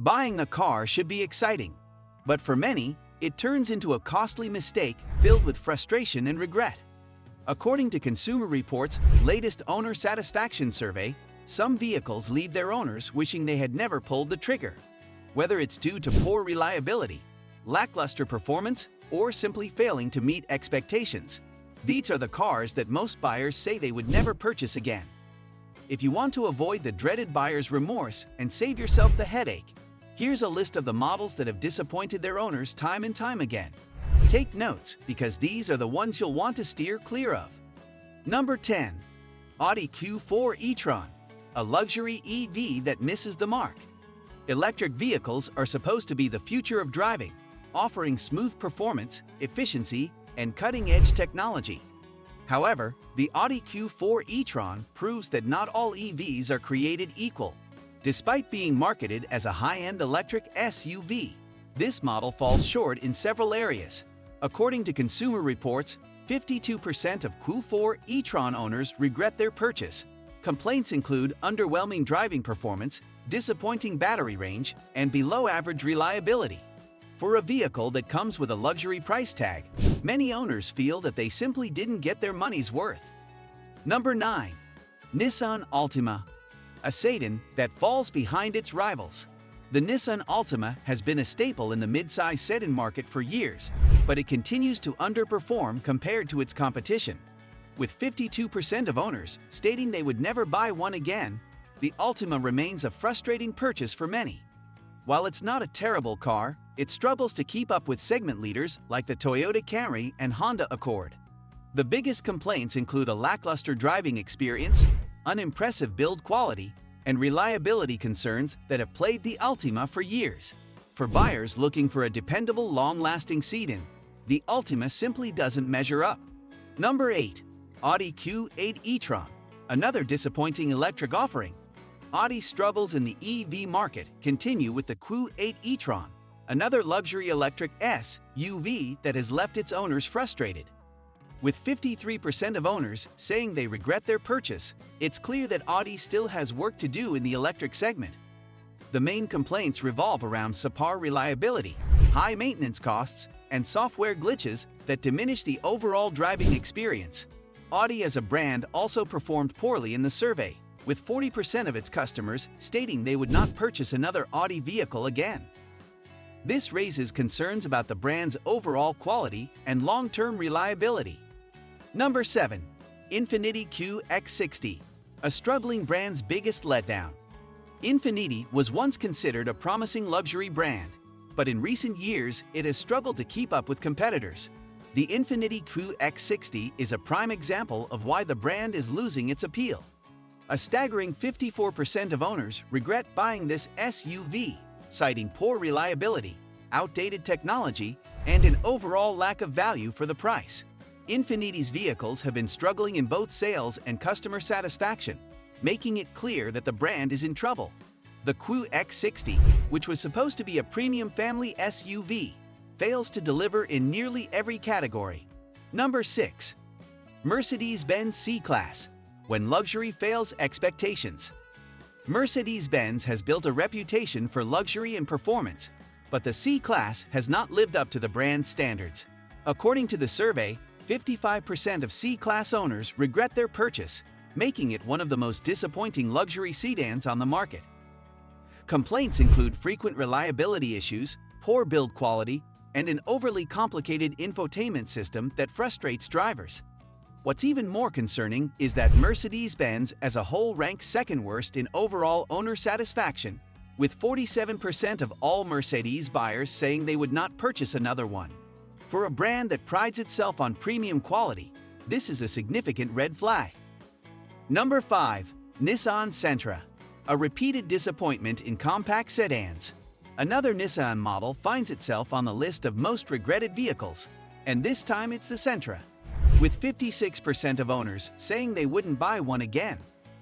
Buying a car should be exciting, but for many, it turns into a costly mistake filled with frustration and regret. According to Consumer Reports' latest owner satisfaction survey, some vehicles leave their owners wishing they had never pulled the trigger. Whether it's due to poor reliability, lackluster performance, or simply failing to meet expectations, these are the cars that most buyers say they would never purchase again. If you want to avoid the dreaded buyer's remorse and save yourself the headache, here's a list of the models that have disappointed their owners time and time again. Take notes, because these are the ones you'll want to steer clear of. Number 10. Audi Q4 e-tron, a luxury EV that misses the mark. Electric vehicles are supposed to be the future of driving, offering smooth performance, efficiency, and cutting-edge technology. However, the Audi Q4 e-tron proves that not all EVs are created equal. Despite being marketed as a high-end electric SUV, this model falls short in several areas. According to Consumer Reports, 52% of Q4 e-tron owners regret their purchase. Complaints include underwhelming driving performance, disappointing battery range, and below-average reliability. For a vehicle that comes with a luxury price tag, many owners feel that they simply didn't get their money's worth. Number 9. Nissan Altima, a sedan that falls behind its rivals. The Nissan Altima has been a staple in the mid-size sedan market for years, but it continues to underperform compared to its competition. With 52% of owners stating they would never buy one again, the Altima remains a frustrating purchase for many. While it's not a terrible car, it struggles to keep up with segment leaders like the Toyota Camry and Honda Accord. The biggest complaints include a lackluster driving experience, unimpressive build quality, and reliability concerns that have plagued the Altima for years. For buyers looking for a dependable, long-lasting sedan, the Altima simply doesn't measure up. Number 8. Audi Q8 e-tron, another disappointing electric offering. Audi's struggles in the EV market continue with the Q8 e-tron, another luxury electric SUV that has left its owners frustrated. With 53% of owners saying they regret their purchase, it's clear that Audi still has work to do in the electric segment. The main complaints revolve around subpar reliability, high maintenance costs, and software glitches that diminish the overall driving experience. Audi as a brand also performed poorly in the survey, with 40% of its customers stating they would not purchase another Audi vehicle again. This raises concerns about the brand's overall quality and long-term reliability. Number 7. Infiniti QX60, a struggling brand's biggest letdown. Infiniti was once considered a promising luxury brand, but in recent years it has struggled to keep up with competitors. The Infiniti QX60 is a prime example of why the brand is losing its appeal. A staggering 54% of owners regret buying this SUV, citing poor reliability, outdated technology, and an overall lack of value for the price. Infiniti's vehicles have been struggling in both sales and customer satisfaction, making it clear that the brand is in trouble. The QX60, which was supposed to be a premium family SUV, fails to deliver in nearly every category. Number 6. Mercedes-Benz C-Class, when luxury fails expectations. Mercedes-Benz has built a reputation for luxury and performance, but the C-Class has not lived up to the brand's standards. According to the survey, 55% of C-Class owners regret their purchase, making it one of the most disappointing luxury sedans on the market. Complaints include frequent reliability issues, poor build quality, and an overly complicated infotainment system that frustrates drivers. What's even more concerning is that Mercedes-Benz as a whole ranks second worst in overall owner satisfaction, with 47% of all Mercedes buyers saying they would not purchase another one. For a brand that prides itself on premium quality, this is a significant red flag. Number 5. Nissan Sentra, a repeated disappointment in compact sedans. Another Nissan model finds itself on the list of most regretted vehicles, and this time it's the Sentra. With 56% of owners saying they wouldn't buy one again,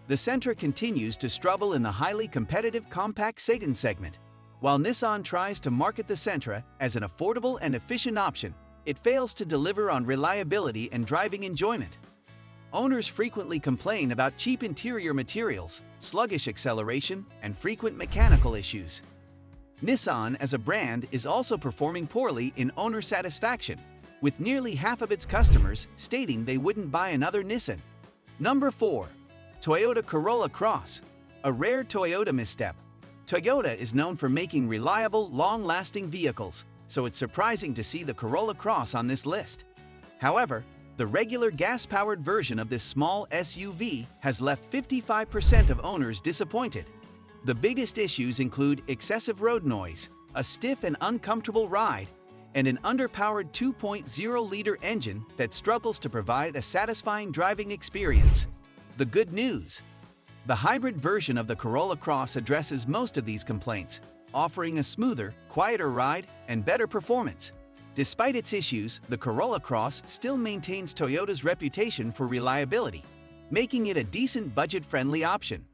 the Sentra continues to struggle in the highly competitive compact sedan segment. While Nissan tries to market the Sentra as an affordable and efficient option, it fails to deliver on reliability and driving enjoyment. Owners frequently complain about cheap interior materials, sluggish acceleration, and frequent mechanical issues. Nissan as a brand is also performing poorly in owner satisfaction, with nearly half of its customers stating they wouldn't buy another Nissan. Number 4. Toyota Corolla Cross, a rare Toyota misstep. Toyota is known for making reliable, long-lasting vehicles, so it's surprising to see the Corolla Cross on this list. However, the regular gas-powered version of this small SUV has left 55% of owners disappointed. The biggest issues include excessive road noise, a stiff and uncomfortable ride, and an underpowered 2.0-liter engine that struggles to provide a satisfying driving experience. The good news: the hybrid version of the Corolla Cross addresses most of these complaints, offering a smoother, quieter ride and better performance. Despite its issues, the Corolla Cross still maintains Toyota's reputation for reliability, making it a decent budget-friendly option.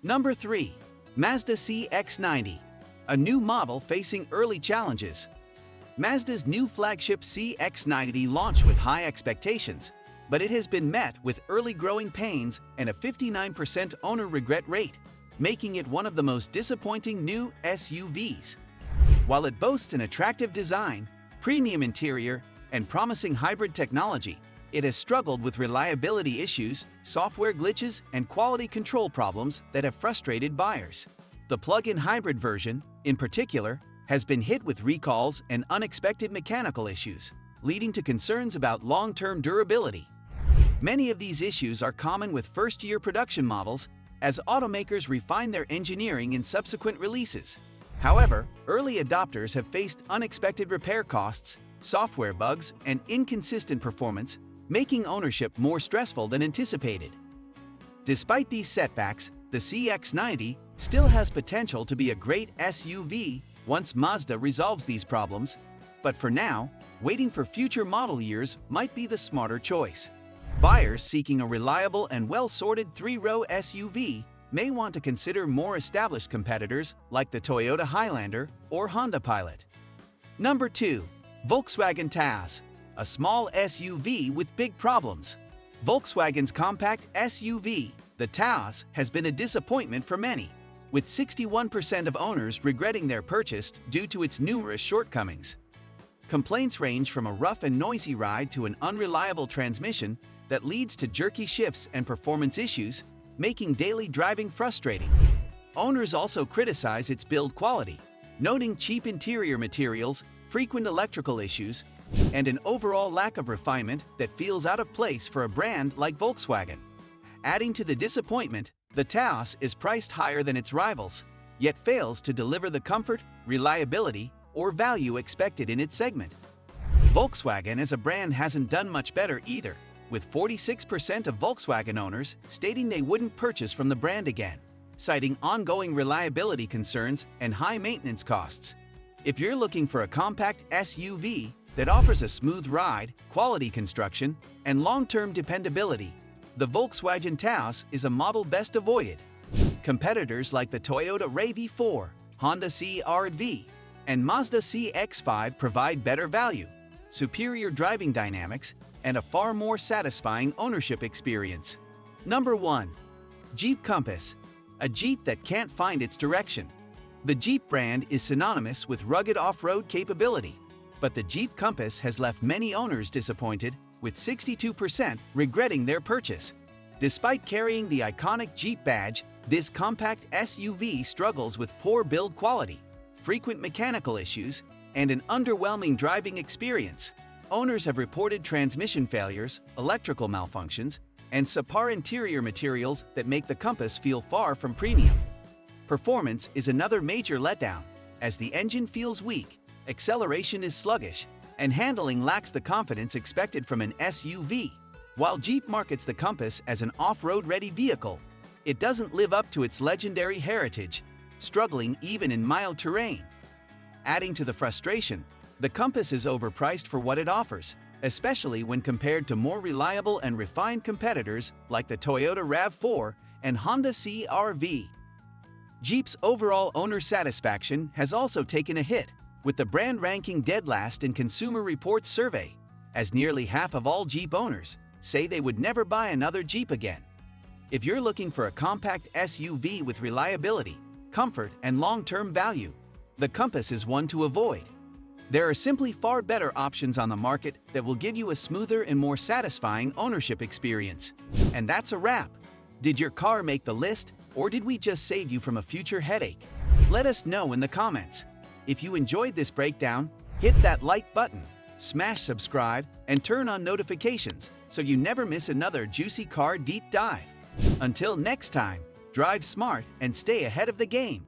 Number 3. Mazda CX-90, a new model facing early challenges. Mazda's new flagship CX-90 launched with high expectations, but it has been met with early growing pains and a 59% owner regret rate, making it one of the most disappointing new SUVs. While it boasts an attractive design, premium interior, and promising hybrid technology, it has struggled with reliability issues, software glitches, and quality control problems that have frustrated buyers. The plug-in hybrid version, in particular, has been hit with recalls and unexpected mechanical issues, leading to concerns about long-term durability. Many of these issues are common with first-year production models as automakers refine their engineering in subsequent releases. However, early adopters have faced unexpected repair costs, software bugs, and inconsistent performance, making ownership more stressful than anticipated. Despite these setbacks, the CX-90 still has potential to be a great SUV once Mazda resolves these problems, but for now, waiting for future model years might be the smarter choice. Buyers seeking a reliable and well-sorted three-row SUV may want to consider more established competitors like the Toyota Highlander or Honda Pilot. Number 2. Volkswagen Taos, a small SUV with big problems. Volkswagen's compact SUV, the Taos, has been a disappointment for many, with 61% of owners regretting their purchase due to its numerous shortcomings. Complaints range from a rough and noisy ride to an unreliable transmission that leads to jerky shifts and performance issues, making daily driving frustrating. Owners also criticize its build quality, noting cheap interior materials, frequent electrical issues, and an overall lack of refinement that feels out of place for a brand like Volkswagen. Adding to the disappointment, the Taos is priced higher than its rivals, yet fails to deliver the comfort, reliability, or value expected in its segment. Volkswagen as a brand hasn't done much better either, with 46% of Volkswagen owners stating they wouldn't purchase from the brand again, citing ongoing reliability concerns and high maintenance costs. If you're looking for a compact SUV that offers a smooth ride, quality construction, and long-term dependability, the Volkswagen Taos is a model best avoided. Competitors like the Toyota RAV4, Honda CR-V, and Mazda CX-5 provide better value, superior driving dynamics, and a far more satisfying ownership experience. Number 1. Jeep Compass, a Jeep that can't find its direction. The Jeep brand is synonymous with rugged off-road capability, but the Jeep Compass has left many owners disappointed, with 62% regretting their purchase. Despite carrying the iconic Jeep badge, this compact SUV struggles with poor build quality, frequent mechanical issues, and an underwhelming driving experience. Owners have reported transmission failures, electrical malfunctions, and subpar interior materials that make the Compass feel far from premium. Performance is another major letdown, as the engine feels weak, acceleration is sluggish, and handling lacks the confidence expected from an SUV. While Jeep markets the Compass as an off-road ready vehicle, it doesn't live up to its legendary heritage, struggling even in mild terrain. Adding to the frustration, the Compass is overpriced for what it offers, especially when compared to more reliable and refined competitors like the Toyota RAV4 and Honda CR-V. Jeep's overall owner satisfaction has also taken a hit, with the brand ranking dead last in Consumer Reports survey, as nearly half of all Jeep owners say they would never buy another Jeep again. If you're looking for a compact SUV with reliability, comfort, and long-term value, the Compass is one to avoid. There are simply far better options on the market that will give you a smoother and more satisfying ownership experience. And that's a wrap. Did your car make the list, or did we just save you from a future headache? Let us know in the comments. If you enjoyed this breakdown, hit that like button, smash subscribe, and turn on notifications so you never miss another juicy car deep dive. Until next time, drive smart and stay ahead of the game.